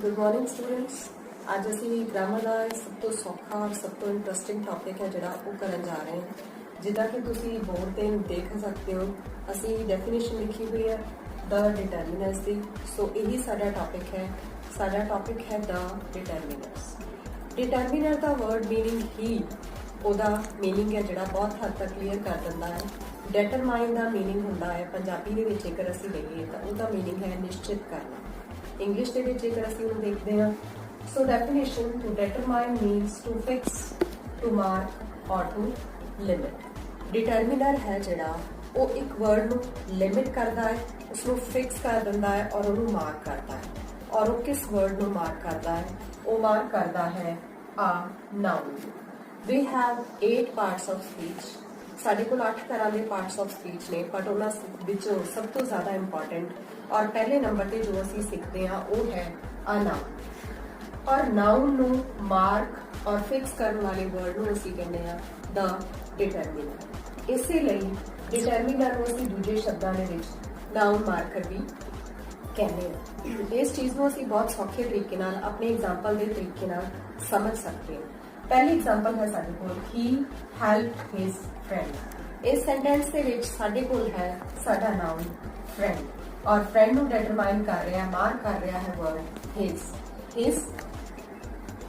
Good morning students. ਅੱਜ ਅਸੀਂ grammar ਦਾ ਸਭ ਤੋਂ ਸੌਖਾ ਔਰ ਸਭ ਤੋਂ ਇੰਟਰਸਟਿੰਗ ਟੌਪਿਕ ਹੈ ਜਿਹੜਾ ਉਹ ਕਰਨ ਜਾ ਰਹੇ ਹਾਂ। ਜਿੱਦਾਂ ਕਿ ਤੁਸੀਂ ਬੋਰਡ ਤੇ ਦੇਖ ਸਕਦੇ ਹੋ, ਅਸੀਂ ਡੈਫੀਨੇਸ਼ਨ ਲਿਖੀ ਹੋਈ ਹੈ ਦ ਡਿਟਰਮੀਨਰਸ ਦੀ। ਸੋ ਇਹੀ ਸਾਡਾ ਟੌਪਿਕ ਹੈ। ਸਾਡਾ ਟੌਪਿਕ ਹੈ ਦ ਡਿਟਰਮੀਨਰਸ। ਡਿਟਰਮੀਨਰ ਦਾ ਵਰਡ ਮੀਨਿੰਗ ਹੀ ਉਹਦਾ ਮੀਨਿੰਗ ਹੈ ਜਿਹੜਾ ਬਹੁਤ ਹੱਦ ਤੱਕ ਕਲੀਅਰ ਕਰ ਦਿੰਦਾ ਹੈ। ਡਿਟਰਮਾਈਨ ਦਾ ਮੀਨਿੰਗ ਹੁੰਦਾ ਹੈ ਪੰਜਾਬੀ ਦੇ ਵਿੱਚ ਜੇਕਰ ਅਸੀਂ ਲਈਏ ਤਾਂ ਉਹਦਾ ਮੀਨਿੰਗ ਹੈ ਨਿਸ਼ਚਿਤ ਕਰਨਾ। ਇੰਗਲਿਸ਼ ਦੇ ਵਿੱਚ ਜੇਕਰ ਅਸੀਂ ਉਹਨੂੰ ਦੇਖਦੇ ਹਾਂ, so definition to determine means to fix, to mark or to limit. determiner ਹੈ ਜਿਹੜਾ ਉਹ ਇੱਕ ਵਰਡ ਨੂੰ ਲਿਮਿਟ ਕਰਦਾ ਹੈ, ਉਸਨੂੰ ਫਿਕਸ ਕਰ ਦਿੰਦਾ ਹੈ ਔਰ ਉਹਨੂੰ ਮਾਰਕ ਕਰਦਾ ਹੈ। ਔਰ ਉਹ ਕਿਸ ਵਰਡ ਨੂੰ ਮਾਰਕ ਕਰਦਾ ਹੈ? ਉਹ ਮਾਰਕ ਕਰਦਾ ਹੈ a noun. we have 8 parts of speech. ਸਾਡੇ ਕੋਲ 8 ਤਰ੍ਹਾਂ ਦੇ ਪਾਰਟਸ ਆਫ ਸਪੀਚ ਨੇ, ਬਟ ਉਹਨਾਂ ਵਿੱਚੋਂ ਸਭ ਤੋਂ ਜ਼ਿਆਦਾ ਇੰਪੋਰਟੈਂਟ ਔਰ ਪਹਿਲੇ ਨੰਬਰ ਤੇ ਜੋ ਅਸੀਂ ਸਿੱਖਦੇ ਹਾਂ ਉਹ ਹੈ a noun. ਔਰ ਨਾउन ਨੂੰ ਮਾਰਕ ਔਰ ਫਿਕਸ ਕਰਨ ਵਾਲੇ ਵਰਡ ਨੂੰ ਅਸੀਂ ਕਹਿੰਦੇ ਹਾਂ ਦ ਡਿਟਰਮੀਨਰ। ਇਸੇ ਲਈ ਡਿਟਰਮੀਨਰ ਨੂੰ ਅਸੀਂ ਦੂਜੇ ਸ਼ਬਦਾਂ ਦੇ ਵਿੱਚ ਨਾउन ਮਾਰਕਰ ਵੀ ਕਹਿੰਦੇ ਹਾਂ। ਇਸ ਚੀਜ਼ ਨੂੰ ਅਸੀਂ ਬਹੁਤ ਸੌਖੇ ਤਰੀਕੇ ਨਾਲ ਆਪਣੇ ਐਗਜ਼ਾਮਪਲ ਦੇ ਤਰੀਕੇ ਨਾਲ ਸਮਝ ਸਕਦੇ ਹਾਂ। ਪਹਿਲੀ ਐਗਜ਼ਾਮਪਲ ਹੈ ਸਾਡੇ ਕੋਲ ਹੀ ਹੈਲਪਡ ਹਿਸ ਫਰੈਂਡ। ਇਸ ਸੈਂਟੈਂਸ ਦੇ ਵਿੱਚ ਸਾਡੇ ਕੋਲ ਹੈ ਸਾਡਾ ਨਾउन ਫਰੈਂਡ ਔਰ ਫਰੈਂਡ ਨੂੰ ਡਿਟਰਮਾਈਨ ਕਰ ਰਿਹਾ, ਮਾਰਕ ਕਰ ਰਿਹਾ ਹੈ word his.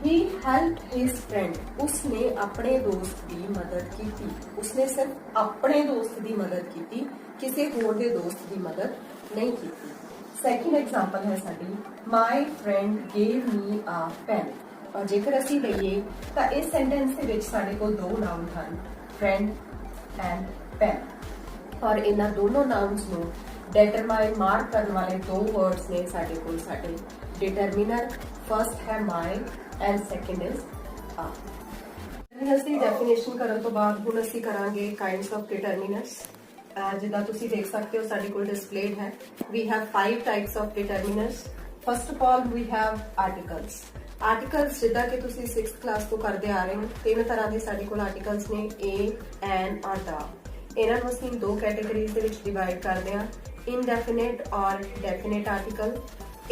He helped his friend. उसने अपने दोस्त की मदद की थी। उसने सिर्फ अपने दोस्त की मदद की थी, किसी होर दे दोस्त की मदद नहीं की थी। सेकंड एग्जांपल है साडी My friend gave me a pen। और जेकर असी लईए तां इस सेंटेंस दे विच साडे कोल दो नाउन हन, friend and pen। और इन्हां दोनों नाउन्स नूं डिटरमाइन मार्क करने वाले दो वर्ड्स ने साडे कोल साडे डिटरमिनर। फर्स्ट है my and second is a। Determiners the definition ਕਰਨ ਤੋਂ ਬਾਅਦ ਹੁਣ ਅਸੀਂ ਕਰਾਂਗੇ ਕਾਈਂਡਸ ਆਫ ਡਿਟਰਮੀਨਰਸ। ਜਿੱਦਾਂ ਤੁਸੀਂ ਦੇਖ ਸਕਦੇ ਹੋ ਸਾਡੇ ਕੋਲ ਡਿਸਪਲੇਡ ਹੈ। we have 5 types of determiners। first of all we have articles। Articles ਜਿੱਦਾਂ ਕਿ ਤੁਸੀਂ 6th ਕਲਾਸ ਤੋਂ ਕਰਦੇ ਆ ਰਹੇ ਹੋ, ਤਿੰਨ ਤਰ੍ਹਾਂ ਦੇ ਸਾਡੇ ਕੋਲ ਆਰਟੀਕਲਸ ਨੇ a, an ਔਰ the। ਇਹਨਾਂ ਨੂੰ ਅਸੀਂ ਦੋ ਕੈਟਾਗਰੀਜ਼ ਦੇ ਵਿੱਚ ਡਿਵਾਈਡ ਕਰਦੇ ਹਾਂ, ਇਨਡੈਫੀਨਿਟ ਔਰ ਡੈਫੀਨਿਟ ਆਰਟੀਕਲ।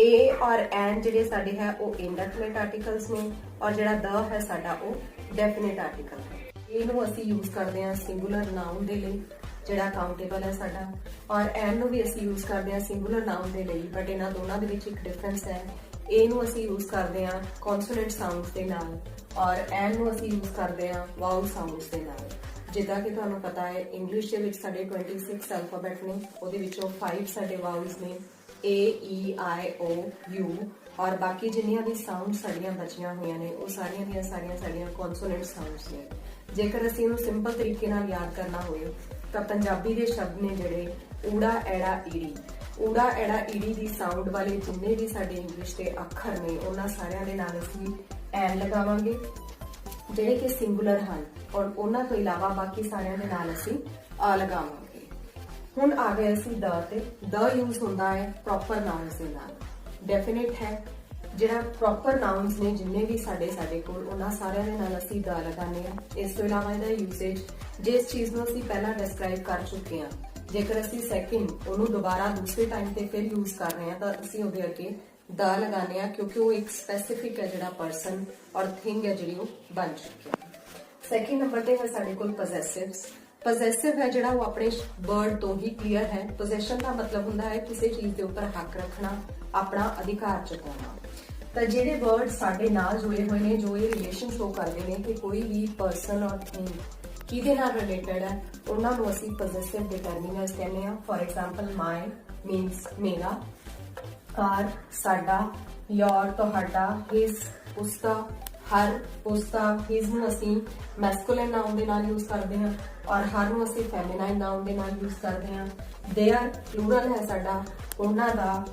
A और N ਜਿਹੜੇ ਸਾਡੇ ਹੈ ਉਹ indefinite articles ਨੇ ਔਰ ਜਿਹੜਾ the ਹੈ ਸਾਡਾ ਉਹ definite article ਹੈ। ਇਹਨੂੰ ਅਸੀਂ ਯੂਜ਼ ਕਰਦੇ ਹਾਂ singular noun ਦੇ ਲਈ ਜਿਹੜਾ ਕਾਊਂਟੇਬਲ ਹੈ ਸਾਡਾ, ਔਰ N ਨੂੰ ਵੀ ਅਸੀਂ ਯੂਜ਼ ਕਰਦੇ ਹਾਂ singular noun ਦੇ ਲਈ, ਬਟ ਇਹਨਾਂ ਦੋਨਾਂ ਦੇ ਵਿੱਚ ਇੱਕ ਡਿਫਰੈਂਸ ਹੈ। A ਨੂੰ ਅਸੀਂ ਯੂਜ਼ ਕਰਦੇ ਹਾਂ consonant sounds ਦੇ ਨਾਲ ਔਰ N ਨੂੰ ਅਸੀਂ ਯੂਜ਼ ਕਰਦੇ ਹਾਂ vowel sounds ਦੇ ਨਾਲ। ਜਿੱਦਾਂ ਕਿ ਤੁਹਾਨੂੰ ਪਤਾ ਹੈ ਇੰਗਲਿਸ਼ ਦੇ ਵਿੱਚ ਸਾਡੇ 26 ਅਲਫਾਬੈਟ ਨੇ, ਉਹਦੇ ਵਿੱਚੋਂ 5 ਸਾਡੇ ਵਾਵਲਸ ਨੇ A, E, I, O, U ਔਰ ਬਾਕੀ ਜਿੰਨੀਆਂ ਵੀ ਸਾਊਂਡ ਸਾਡੀਆਂ ਬਚੀਆਂ ਹੋਈਆਂ ਨੇ ਉਹ ਸਾਰੀਆਂ ਦੀਆਂ ਸਾਡੀਆਂ ਕੌਨਸੋਨੈਂਟ ਸਾਊਂਡਸ ਨੇ। ਜੇਕਰ ਅਸੀਂ ਇਹਨੂੰ ਸਿੰਪਲ ਤਰੀਕੇ ਨਾਲ ਯਾਦ ਕਰਨਾ ਹੋਵੇ ਤਾਂ ਪੰਜਾਬੀ ਦੇ ਸ਼ਬਦ ਨੇ ਜਿਹੜੇ ਊੜਾ ਐੜਾ ਈੜੀ, ਊੜਾ ਐੜਾ ਈੜੀ ਦੀ ਸਾਊਂਡ ਵਾਲੇ ਜਿੰਨੇ ਵੀ ਸਾਡੇ ਇੰਗਲਿਸ਼ ਦੇ ਅੱਖਰ ਨੇ ਉਹਨਾਂ ਸਾਰਿਆਂ ਦੇ ਨਾਲ ਅਸੀਂ ਐਨ ਲਗਾਵਾਂਗੇ ਜਿਹੜੇ ਕਿ ਸਿੰਗੂਲਰ ਹਨ, ਔਰ ਉਹਨਾਂ ਤੋਂ ਇਲਾਵਾ ਬਾਕੀ ਸਾਰਿਆਂ ਦੇ ਨਾਲ ਅਸੀਂ ਆ ਲਗਾਵਾਂਗੇ। ਹੁਣ ਆ ਗਏ ਅਸੀਂ ਦ ਤੇ। ਦ ਯੂਜ਼ ਹੁੰਦਾ ਹੈ ਪ੍ਰੋਪਰ ਨਾउन्स ਦੇ ਨਾਲ। ਡੈਫੀਨਿਟ ਹੈ ਜਿਹੜਾ ਪ੍ਰੋਪਰ ਨਾउन्स ਨੇ ਜਿੰਨੇ ਵੀ ਸਾਡੇ ਕੋਲ ਉਹਨਾਂ ਸਾਰਿਆਂ ਦੇ ਨਾਲ ਅਸੀਂ ਦ ਲਗਾਉਂਦੇ ਹਾਂ। ਇਸ ਤੋਂ ਇਲਾਵਾ ਇਹਦਾ ਯੂਸੇਜ ਜਿਸ ਚੀਜ਼ ਨੂੰ ਅਸੀਂ ਪਹਿਲਾਂ ਡਿਸਕ੍ਰਾਈਬ ਕਰ ਚੁੱਕੇ ਹਾਂ, ਜੇਕਰ ਅਸੀਂ ਸੈਕਿੰਡ ਉਹਨੂੰ ਦੁਬਾਰਾ ਦੂਸਰੇ ਟਾਈਮ ਤੇ ਫਿਰ ਯੂਜ਼ ਕਰ ਰਹੇ ਹਾਂ ਤਾਂ ਅਸੀਂ ਉਹਦੇ ਅੱਗੇ ਦ ਲਗਾਉਂਦੇ ਹਾਂ, ਕਿਉਂਕਿ ਉਹ ਇੱਕ ਸਪੈਸੀਫਿਕ ਹੈ ਜਿਹੜਾ ਪਰਸਨ ਔਰ ਥਿੰਗ ਹੈ ਜਿਹੜੀ ਉਹ ਬਣ ਚੁੱਕੀ ਹੈ। ਸੈਕਿੰਡ ਨੰਬਰ ਤੇ ਹੈ ਸਾਡੇ ਕੋਲ ਪੋਜੈਸਿਵਸ। ਪੋਜੈਸਿਵ ਹੈ ਜਿਹੜਾ ਉਹ ਆਪਣੇ ਵਰਡ ਤੋਂ ਹੀ ਕਲੀਅਰ ਹੈ। ਪੋਜੈਸ਼ਨ ਦਾ ਮਤਲਬ ਹੁੰਦਾ ਹੈ ਕਿਸੇ ਚੀਜ਼ ਦੇ ਉੱਪਰ ਹੱਕ ਰੱਖਣਾ, ਆਪਣਾ ਅਧਿਕਾਰ ਜਤਾਉਣਾ। ਤਾਂ ਜਿਹੜੇ ਵਰਡ ਸਾਡੇ ਨਾਲ ਜੁੜੇ ਹੋਏ ਨੇ, ਜੋ ਇਹ ਰਿਲੇਸ਼ਨ ਸ਼ੋ ਕਰਦੇ ਨੇ ਕਿ ਕੋਈ ਵੀ ਪਰਸਨ ਔਰ ਥਿੰਗ ਕਿਹਦੇ ਨਾਲ ਰਿਲੇਟਡ ਹੈ, ਉਹਨਾਂ ਨੂੰ ਅਸੀਂ ਪੋਜੈਸਿਵ ਡਿਟਰਮੀਨਰਸ ਕਹਿੰਦੇ ਹਾਂ। ਫॉर ਐਗਜ਼ਾਮਪਲ my ਮੀਨਸ ਮੇਰਾ, ਕਾਰ ਸਾਡਾ, your ਤੁਹਾਡਾ, his ਉਸਦਾ, ਹਰ ਉਸਦਾ। ਹਿਸ ਨੂੰ ਅਸੀਂ ਮੈਸਕੂਲਿਨ ਨਾउन ਦੇ ਨਾਲ ਯੂਜ਼ ਕਰਦੇ ਹਾਂ ਔਰ ਹਰ ਨੂੰ ਅਸੀਂ ਫੈਮਿਨਾਈਨ ਨਾउन ਦੇ ਨਾਲ ਯੂਜ਼ ਕਰਦੇ ਹਾਂ। देयर ਪਲੂਰਲ ਹੈ ਸਾਡਾ, ਉਹਨਾਂ ਦਾ।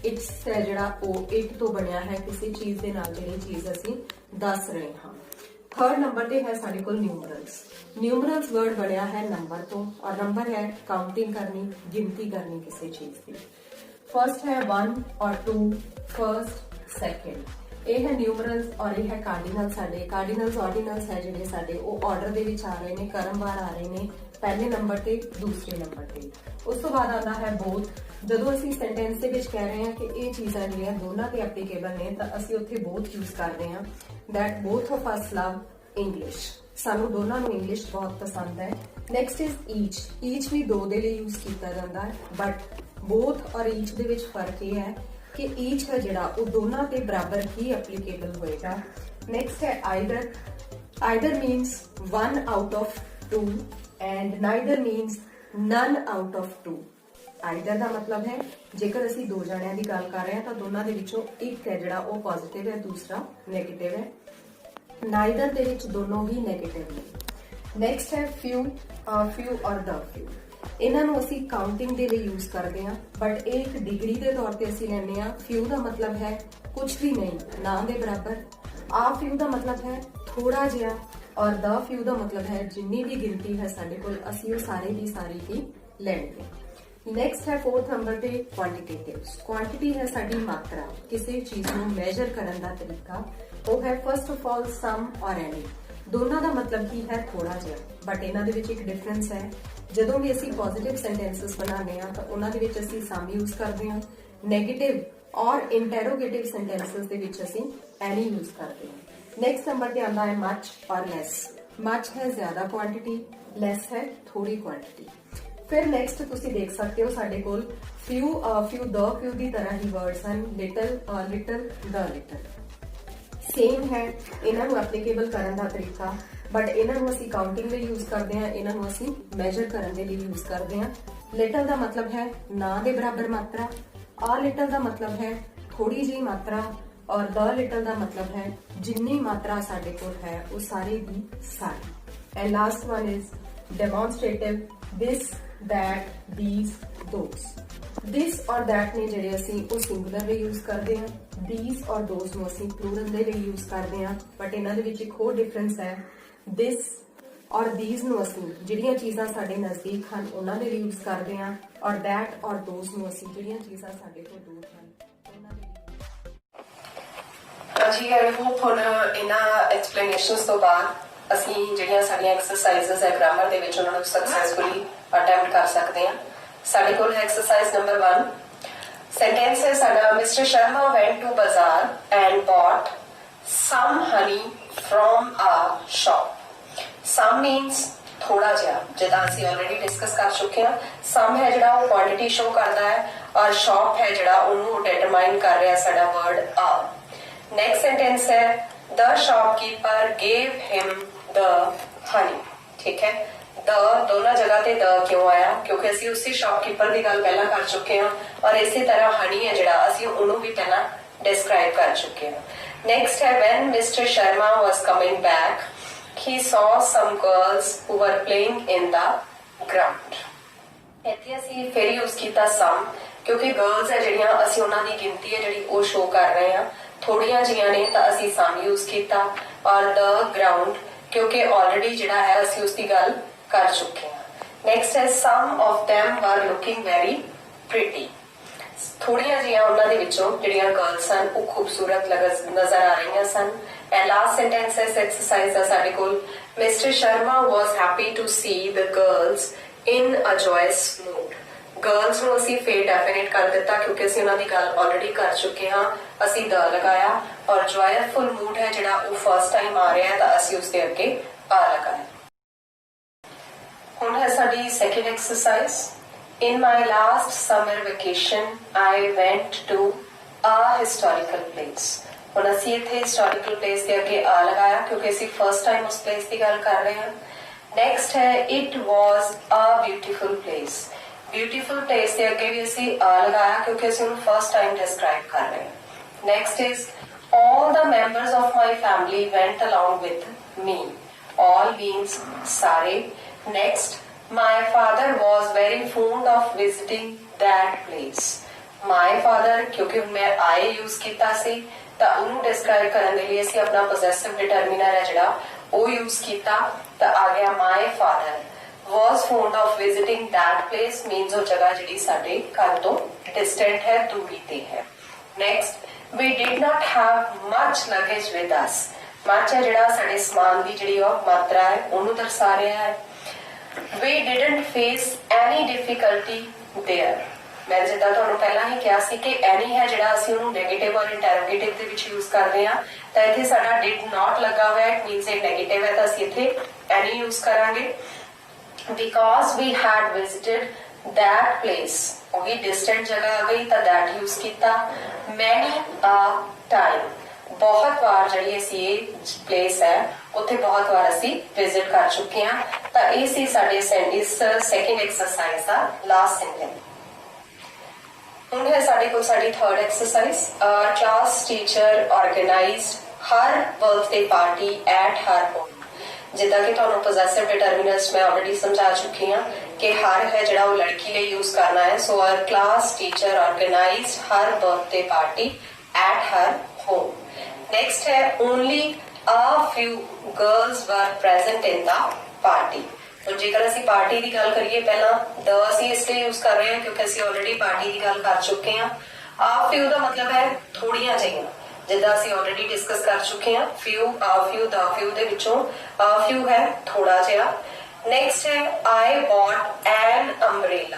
ਇਟਸ ਹੈ ਜਿਹੜਾ ਉਹ ਇਟ ਤੋਂ ਬਣਿਆ ਹੈ ਕਿਸੇ ਚੀਜ਼ ਦੇ ਨਾਲ ਜਿਹੜੀ ਚੀਜ਼ ਅਸੀਂ ਦੱਸ ਰਹੇ ਹਾਂ। ਥਰਡ ਨੰਬਰ ਤੇ ਹੈ ਸਾਡੇ ਕੋਲ ਨਿਊਮਰਲਸ। ਨਿਊਮਰਲਸ ਵਰਡ ਬਣਿਆ ਹੈ ਨੰਬਰ ਤੋਂ ਔਰ ਨੰਬਰ ਹੈ ਕਾਊਂਟਿੰਗ ਕਰਨੀ, ਗਿਣਤੀ ਕਰਨੀ ਕਿਸੇ ਚੀਜ਼ ਦੀ। ਫਰਸਟ ਹੈ 1 ਔਰ 2, ਫਰਸਟ ਸੈਕਿੰਡ। ਇਹ ਹੈ ਨਿਊਮਰल्स और ਇਹ ਹੈ कार्डिनल। ਸਾਡੇ कार्डिनल्स ऑर्डिनल्स है ਜਿਹੜੇ ਸਾਡੇ ਉਹ ਆਰਡਰ ਦੇ ਵਿੱਚ ਆ ਰਹੇ ਨੇ, ਕਰਮਵਾਰ ਆ ਰਹੇ ਨੇ, ਪਹਿਲੇ ਨੰਬਰ ਤੇ ਦੂਸਰੇ ਨੰਬਰ ਤੇ। ਉਸ ਤੋਂ ਬਾਅਦ ਆਉਂਦਾ ਹੈ ਬੋਥ। ਜਦੋਂ ਅਸੀਂ ਸੈਂਟੈਂਸ ਦੇ ਵਿੱਚ ਕਹਿ ਰਹੇ ਹਾਂ ਕਿ ਇਹ ਚੀਜ਼ਾਂ ਜਿਹੜੀਆਂ ਦੋਨਾਂ ਤੇ ਐਪਲੀਕੇਬਲ ਨੇ ਤਾਂ ਅਸੀਂ ਉੱਥੇ ਬੋਥ ਯੂਜ਼ ਕਰਦੇ ਹਾਂ। That both of us love English. ਸਾਨੂੰ ਦੋਨਾਂ ਨੂੰ ਇੰਗਲਿਸ਼ ਬਹੁਤ ਪਸੰਦ ਹੈ। Next is ਈਚ। ਈਚ ਵੀ ਦੋ ਦੇ ਲਈ ਯੂਜ਼ ਕੀਤਾ ਜਾਂਦਾ ਹੈ, ਬਟ ਬੋਥ ਔਰ ਈਚ ਦੇ ਵਿੱਚ ਫਰਕ ਇਹ ਹੈ ਕਿ ਈਚ ਹੈ ਜਿਹੜਾ ਉਹ ਦੋਨਾਂ ਤੇ ਬਰਾਬਰ ਹੀ ਐਪਲੀਕੇਬਲ ਹੋਏਗਾ। ਨੈਕਸਟ ਹੈ either. Either means 1 out of 2 and neither means none out of 2। Either ਦਾ ਮਤਲਬ ਹੈ ਜੇਕਰ ਅਸੀਂ ਦੋ ਜਣਿਆਂ ਦੀ ਗੱਲ ਕਰ ਰਹੇ ਹਾਂ ਤਾਂ ਦੋਨਾਂ ਦੇ ਵਿੱਚੋਂ ਇੱਕ ਹੈ ਜਿਹੜਾ ਉਹ ਪੋਜ਼ਿਟਿਵ ਹੈ, ਦੂਸਰਾ ਨੈਗੇਟਿਵ ਹੈ। ਨਾਈਦਰ ਦੇ ਵਿੱਚ ਦੋਨੋਂ ਹੀ ਨੈਗੇਟਿਵ ਨੇ। ਨੈਕਸਟ ਹੈ ਫਿਊ। ਫਿਊ ਔਰ ਦ ਫਿਊ। ਇਹਨਾਂ ਨੂੰ ਅਸੀਂ ਕਾਊਂਟਿੰਗ ਦੇ ਲਈ ਯੂਜ਼ ਕਰਦੇ ਹਾਂ, ਬਟ ਇਹ ਇੱਕ ਡਿਗਰੀ ਦੇ ਤੌਰ ਤੇ ਅਸੀਂ ਲੈਂਦੇ ਹਾਂ। ਫਿਊ ਦਾ ਮਤਲਬ ਹੈ ਕੁਝ ਵੀ ਨਹੀਂ, ਨਾ ਦੇ ਬਰਾਬਰ। ਆ ਫਿਊ ਦਾ ਮਤਲਬ ਹੈ ਥੋੜਾ ਜਿਹਾ, ਔਰ ਦ ਫਿਊ ਦਾ ਮਤਲਬ ਹੈ ਜਿੰਨੀ ਵੀ ਗਿਣਤੀ ਹੈ ਸਾਡੇ ਕੋਲ ਅਸੀਂ ਉਹ ਸਾਰੇ ਦੀ ਸਾਰੀ ਹੀ ਲੈਣੀ ਹੈ। ਨੈਕਸਟ ਹੈ 4th ਨੰਬਰ ਤੇ ਕੁਆਂਟੀਟੇਟਿਵਸ। ਕੁਆਂਟੀਟੀ ਹੈ ਸਾਡੀ ਮਾਤਰਾ, ਕਿਸੇ ਚੀਜ਼ ਨੂੰ ਮੈਜ਼ਰ ਕਰਨ ਦਾ ਤਰੀਕਾ। ਉਹ ਹੈ ਫਸਟ ਆਫ ਆਲ ਸਮ ਔਰ ਐਨੀ। ਦੋਨਾਂ ਦਾ ਮਤਲਬ ਹੀ ਹੈ ਥੋੜਾ ਜਿਹਾ, ਬਟ ਇਹਨਾਂ ਦੇ ਵਿੱਚ ਇੱਕ ਡਿਫਰੈਂਸ ਹੈ। ਜਦੋਂ ਵੀ ਅਸੀਂ ਪੋਜ਼ਿਟਿਵ ਸੈਂਟੈਂਸਸ ਬਣਾਉਂਦੇ ਹਾਂ ਤਾਂ ਉਹਨਾਂ ਦੇ ਵਿੱਚ ਅਸੀਂ ਸਮ ਯੂਜ਼ ਕਰਦੇ ਹਾਂ। ਨੈਗੇਟਿਵ ਔਰ ਇੰਟਰੋਗੇਟਿਵ ਸੈਂਟੈਂਸਸ ਦੇ ਵਿੱਚ ਅਸੀਂ ਐਨੀ ਯੂਜ਼ ਕਰਦੇ ਹਾਂ। ਨੈਕਸਟ ਨੰਬਰ ਤੇ ਆਉਂਦਾ ਹੈ ਮਚ ਔਰ ਲੈਸ। ਮਚ ਹੈ ਜ਼ਿਆਦਾ ਕੁਆਂਟੀਟੀ, ਲੈਸ ਹੈ ਥੋੜੀ ਕੁਆਂਟੀਟੀ। ਫਿਰ ਨੈਕਸਟ ਤੁਸੀਂ ਦੇਖ ਸਕਦੇ ਹੋ ਸਾਡੇ ਕੋਲ ਫਿਊ ਦ ਫਿਊ ਦੀ ਤਰ੍ਹਾਂ ਹੀ ਵਰਡਸ ਹਨ। ਲਿਟਲ, ਲਿਟਲ, ਦ ਲਿਟਲ। ਸੇਮ ਹੈ ਇਹਨਾਂ ਨੂੰ ਐਪਲੀਕੇਬਲ ਕਰਨ ਦਾ ਤਰੀਕਾ, ਬਟ ਇਹਨਾਂ ਨੂੰ ਅਸੀਂ ਕਾਊਂਟਿੰਗ ਲਈ ਯੂਜ਼ ਕਰਦੇ ਹਾਂ, ਇਹਨਾਂ ਨੂੰ ਅਸੀਂ ਮੈਜ਼ਰ ਕਰਨ ਦੇ ਲਈ ਯੂਜ਼ ਕਰਦੇ ਹਾਂ। ਲਿਟਲ ਦਾ ਮਤਲਬ ਹੈ ਨਾ ਦੇ ਬਰਾਬਰ ਮਾਤਰਾ। ਆ ਲਿਟਲ ਦਾ ਮਤਲਬ ਹੈ ਥੋੜੀ ਜਿਹੀ ਮਾਤਰਾ, ਔਰ ਦ ਲਿਟਲ ਦਾ ਮਤਲਬ ਹੈ ਜਿੰਨੀ ਮਾਤਰਾ ਸਾਡੇ ਕੋਲ ਹੈ ਉਹ ਸਾਰੀ ਦੀ ਸਾਰੀ। And last one is demonstrative. This, that, these, those। this और that ਨੇ ਜਿਹੜੇ ਅਸੀਂ ਉਹ ਸਿੰਗੂਲਰ ਲਈ ਯੂਜ਼ ਕਰਦੇ ਹਾਂ। these और those ਨੂੰ ਅਸੀਂ ਪਲੂਰਲ ਦੇ ਲਈ ਯੂਜ਼ ਕਰਦੇ ਹਾਂ, ਬਟ ਇਹਨਾਂ ਦੇ ਵਿੱਚ ਇੱਕ ਹੋਰ ਡਿਫਰੈਂਸ ਹੈ। this और these ਨੂੰ ਅਸੀਂ ਜਿਹੜੀਆਂ ਚੀਜ਼ਾਂ ਸਾਡੇ ਨਜ਼ਦੀਕ ਹਨ ਉਹਨਾਂ ਦੇ ਲਈ ਯੂਜ਼ ਕਰਦੇ ਹਾਂ, ਔਰ that और those ਨੂੰ ਅਸੀਂ ਜਿਹੜੀਆਂ ਚੀਜ਼ਾਂ ਸਾਡੇ ਤੋਂ ਦੂਰ ਹਨ ਉਹਨਾਂ ਦੇ ਲਈ। ਜੀ ਆਈ ਹੋਪ ਹੁਣ ਇਹਨਾਂ ਐਕਸਪਲੇਨੇਸ਼ਨਸ ਤੋਂ ਬਾਅਦ ਅਸੀਂ ਜਿਹੜੀਆਂ ਸਾਡੀਆਂ ਐਕਸਰਸਾਈਜ਼ਸ ਹੈ ਗ੍ਰਾਮਰ ਦੇ ਵਿੱਚ ਉਹਨਾਂ ਨੂੰ ਸਕਸੈਸਫੁਲੀ ਅਟੈਂਪਟ ਕਰ ਸਕਦੇ ਹਾਂ। ਸਾਡੇ ਕੋਲ ਹੈ ਐਕਸਰਸਾਈਜ਼ ਨੰਬਰ 1। ਸੈਂਟੈਂਸ ਹੈ ਸਾਡਾ, mister Sharma went to bazaar and bought some honey from a shop. Some means ਥੋੜਾ ਜਿਹਾ, ਜਿੱਦਾਂ ਅਸੀਂ ਆਲਰੇਡੀ ਡਿਸਕਸ ਕਰ ਚੁੱਕੇ ਹਾਂ। ਸਮ ਹੈ ਜਿਹੜਾ ਉਹ ਕੁਆਂਟੀਟੀ ਸ਼ੋ ਕਰਦਾ ਹੈ, ਔਰ ਸ਼ਾਪ ਹੈ ਜਿਹੜਾ ਉਹਨੂੰ ਡਿਟਰਮਾਈਨ ਕਰ ਰਿਹਾ ਸਾਡਾ ਵਰਡ ਆ। ਨੈਕਸਟ ਸੈਂਟੈਂਸ ਹੈ, ਦ ਸ਼ਾਪਕੀਪਰ ਗੇਵ ਹਿਮ ਦ ਹਨੀ। ਠੀਕ ਹੈ, ਦ ਦੋਨਾਂ ਜਗ੍ਹਾ ਤੇ ਦ ਕਿਉਂ ਆਇਆ? ਕਿਉਂਕਿ ਅਸੀਂ ਉਸੇ ਸ਼ਾਪਕੀਪਰ ਦੀ ਗੱਲ ਪਹਿਲਾਂ ਕਰ ਚੁੱਕੇ ਹਾਂ, ਔਰ ਇਸੇ ਤਰ੍ਹਾਂ ਹਨੀ ਹੈ ਜਿਹੜਾ ਅਸੀਂ ਉਹਨੂੰ ਵੀ ਪਹਿਲਾਂ ਡਿਸਕ੍ਰਾਈਬ ਕਰ ਚੁੱਕੇ ਹਾਂ। ਨੈਕਸਟ ਹੈ, when mister Sharma was coming back he saw some girls who were playing in the ground। ਇੱਥੇ ਅਸੀਂ ਫਿਰ ਯੂਜ਼ ਕੀਤਾ ਸਮ, ਕਿਉਂਕਿ ਗਰਲਸ ਹੈ ਜਿਹੜੀਆਂ ਅਸੀਂ ਉਹਨਾਂ ਦੀ ਗਿਣਤੀ ਹੈ ਜਿਹੜੀ ਉਹ ਸ਼ੋ ਕਰ ਰਹੇ ਹਾਂ। ਥੋੜੀਆਂ ਜੀਆਂ ਨੇ ਤਾਂ ਅਸੀਂ ਸਮ ਯੂਜ਼ ਕੀਤਾ, ਔਰ ਦ ਗਰਾਊਂਡ ਕਿਉਂਕਿ ਆਲਰੇਡੀ ਜਿਹੜਾ ਹੈ ਅਸੀਂ ਉਸ ਦੀ ਗੱਲ ਕਰ ਚੁੱਕੇ ਹਾਂ। ਨੈਕਸਟ ਹੈ, some of them were looking very pretty। ਥੋੜੀਆਂ ਜੀਆਂ ਉਹਨਾਂ ਦੇ ਵਿੱਚੋਂ ਜਿਹੜੀਆਂ ਗਰਲਸ ਸਨ ਉਹ ਖੂਬਸੂਰਤ ਨਜ਼ਰ ਆ ਰਹੀਆਂ ਸਨ। ਐਂਡ ਲਾਸਟ ਸੈਂਟੈਂਸ ਹੈ ਐਕਸਰਸਾਈਜ਼ ਦਾ ਸਾਡੇ ਕੋਲ, mister Sharma was happy to see the girls in a joyous mood. Girls ਨੂੰ ਅਸੀਂ ਫੇਰ ਡੈਫੀਨੇਟ ਕਰ ਦਿੱਤਾ ਕਿਉਂਕਿ ਅਸੀਂ ਉਹਨਾਂ ਦੀ ਗੱਲ ਆਲਰੇਡੀ ਕਰ ਚੁੱਕੇ ਹਾਂ। ਅਸੀਂ ਦ ਲਗਾਇਆ, ਔਰ ਜੋਇਫੁਲ ਮੂਡ ਹੈ ਜਿਹੜਾ ਉਹ ਫਸਟ ਟਾਈਮ ਆ ਰਿਹਾ ਹੈ ਤਾਂ ਅਸੀਂ ਉਸ ਦੇ ਅੱਗੇ ਆ ਲਗਾਇਆ। ਹੁਣ ਹੈ ਸਾਡੀ second exercise. In my last summer vacation, I went to a historical place। ਹੁਣ ਅਸੀਂ ਇੱਥੇ historical place ਦੇ ਅੱਗੇ ਆ ਲਗਾਇਆ ਕਿਉਂਕਿ ਅਸੀਂ first time ਉਸ place ਦੀ ਗੱਲ ਕਰ ਰਹੇ ਹਾਂ। Next ਹੈ, it was a beautiful place। Beautiful place ਦੇ ਅੱਗੇ ਵੀ ਅਸੀਂ ਆ ਲਗਾਇਆ ਕਿਉਂਕਿ ਅਸੀਂ ਉਹਨੂੰ first time describe ਕਰ ਰਹੇ ਹਾਂ। Next is, all the members of my family went along with me। All means ਸਾਰੇ। Next, my father was very fond of visiting that place। My father ਕਿਉਂਕਿ ਮੈਂ I use ਕੀਤਾ ਸੀ ਤਾਂ ਉਹਨੂੰ describe ਕਰਨ ਦੇ ਲਈ ਅਸੀਂ ਆਪਣਾ possessive determiner ਹੈ ਜਿਹੜਾ ਉਹ use ਕੀਤਾ ਤਾਂ ਆ ਗਿਆ my father was fond of visiting that place means ਉਹ ਜਗ੍ਹਾ ਜਿਹੜੀ ਸਾਡੇ ਘਰ ਤੋਂ distant ਹੈ, ਦੂਰੀ ਤੇ ਹੈ। Next, We did not have much luggage with us. Much है जिहड़ा साडे समान दी जिहड़ी मात्रा है ਉਹਨੂੰ दर्शा रहा है. We didn't face any difficulty there. मैं जिद्दां तुहानूं पहलां ही कहा सी कि any है जिहड़ा ਅਸੀਂ ਉਹਨੂੰ नेगेटिव और इंटरोगेटिव ਦੇ ਵਿੱਚ यूज ਕਰਦੇ ਹਾਂ ਤਾਂ ਇੱਥੇ ਸਾਡਾ did not ਲੱਗਾ ਹੋਇਆ ਹੈ. it means ਇਹ नेगेटिव है ਤਾਂ ਅਸੀਂ ਇੱਥੇ any यूज करांगे. Because we had visited that place. वही डिस्टेंट जगह आ गई तो दैट यूज किया. Many a time. बहुत बार जी असी ये प्लेस है उत्थे बहुत बार असी विजिट कर चुके हैं. तो ये सी साडे इस सेकंड एक्सरसाइज का लास्ट सेंटेंस. हुण है साडे कोल साडी third exercise. Class teacher organized her birthday party at her home. जिदा कि तुहानूं पोजेसिव डिटरमिनर्स मैं ऑलरेडी समझा चुकी हाँ कि हर है जिहड़ा वो लड़की लिए यूज करना है. So our class teacher organized her birthday party at her home. Next है only a few girls were present in the party. तो जेकर असी पार्टी की गल करिए पहला द असी इसलिए यूज कर रहे हैं क्योंकि असी ऑलरेडी पार्टी की गल कर चुके हैं. अ फ्यू का मतलब है थोड़ियां जिहियां जिदा असी ऑलरेडी डिस्कस कर चुके हैं. Few a few the few दे विचों आ फ्यू है थोड़ा जिहा. नेक्स्ट है I bought an umbrella.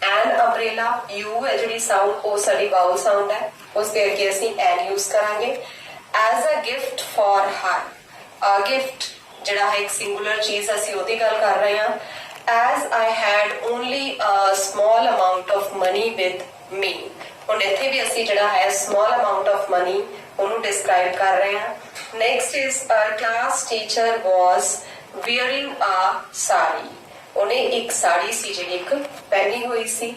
An umbrella U है जिहड़ी साउंड वो साडी वाउल साउंड है उसके अगे असी एन यूज करांगे. As a gift for her. A gift जिहड़ा है एक सिंगुलर चीज असी ओहदी गल कर रहे हैं. As I had only a small amount of money with me. हुण इत्थे भी असी जिहड़ा है स्मॉल अमाउंट ऑफ मनी ਉਹਨੂੰ डिस्क्राइब कर रहे हैं. Next is class teacher was wearing a sari. उन्हें एक साड़ी सी जिहड़ी एक पहनी हुई सी.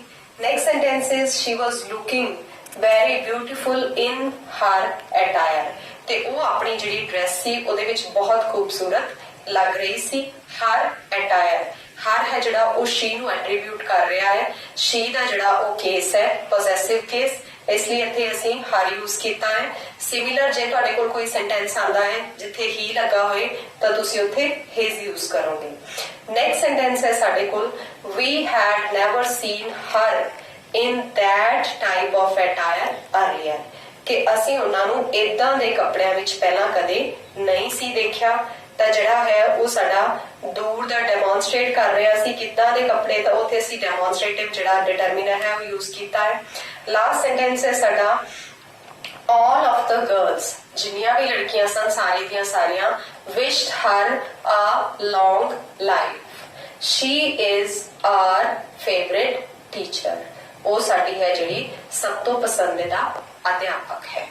Next sentence is she was looking very beautiful in her attire. ते वो अपनी जिहड़ी ड्रेस सी ਉਹਦੇ ਵਿੱਚ बहुत खूबसूरत लग रही सी. हर अटायर हर है जिहड़ा वो शी ਨੂੰ एट्रीब्यूट कर रहा है. शी ਦਾ ਜਿਹੜਾ ਉਹ केस है पोजेसिव केस इसलिए इत्थे असी हर यूज किया है. सिमिलर जे तुहाडे कोल कोई सेंटेंस आंदा है जिथे ही लगा होए तो तुसी उत्थे हिज यूज करोगे. नेक्स्ट सेंटेंस है साडे कोल we had never seen her in that type of attire earlier. कि असी उन्हां नूं इदां दे कपड़ियां विच पहलां कदे नहीं सी देखिया. ਤਾਂ ਜਿਹੜਾ ਹੈ ਉਹ ਸਾਡਾ ਦੂਰ ਦਾ ਡੈਮੋਨਸਟ੍ਰੇਟ ਕਰ ਰਿਹਾ ਸੀ ਕਿੱਦਾਂ ਦੇ ਕੱਪੜੇ. ਤਾਂ ਉੱਥੇ ਅਸੀਂ ਡੈਮੋਨਸਟ੍ਰੇਟਿਵ ਜਿਹੜਾ ਡਿਟਰਮੀਨਰ ਹੈ ਉਹ ਯੂਜ਼ ਕੀਤਾ ਹੈ. ਲਾਸਟ ਸੈਂਟੈਂਸ ਹੈ ਸਾਡਾ all of the girls जिन्नियां भी लड़कियां सन सारी दियां सारियां wished her a long life. she is our favorite teacher. ਉਹ ਸਾਡੀ ਹੈ ਜਿਹੜੀ ਸਭ ਤੋਂ ਪਸੰਦੀਦਾ ਅਧਿਆਪਕ ਹੈ.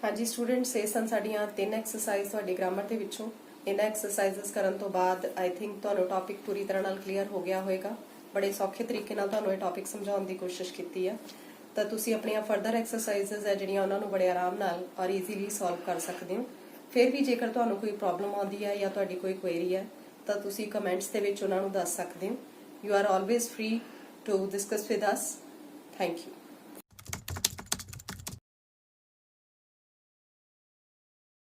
हाँ जी स्टूडेंट्स ये सन साड़ियाँ 3 एक्सरसाइज तुहाडी ग्रामर दे विचों. इन्हां एक्सरसाइजेस करन तो बाद आई थिंक तुहानूं टॉपिक पूरी तरह नाल क्लीयर हो गया होएगा. बड़े सौखे तरीके नाल तुहानूं ये टॉपिक समझाउण दी कोशिश कीती है. ਤਾਂ ਤੁਸੀਂ ਆਪਣੀਆਂ ਫਰਦਰ ਐਕਸਰਸਾਈਜ਼ਸ ਹੈ ਜਿਹੜੀਆਂ ਉਹਨਾਂ ਨੂੰ ਬੜੇ ਆਰਾਮ ਨਾਲ ਔਰ ਈਜ਼ੀਲੀ ਸੋਲਵ ਕਰ ਸਕਦੇ ਹੋ. ਫਿਰ ਵੀ ਜੇਕਰ ਤੁਹਾਨੂੰ ਕੋਈ ਪ੍ਰੋਬਲਮ ਆਉਂਦੀ ਹੈ ਜਾਂ ਤੁਹਾਡੀ ਕੋਈ ਕੁਐਰੀ ਹੈ ਤਾਂ ਤੁਸੀਂ ਕਮੈਂਟਸ ਦੇ ਵਿੱਚ ਉਹਨਾਂ ਨੂੰ ਦੱਸ ਸਕਦੇ ਹੋ. You are always free to discuss with us. Thank you.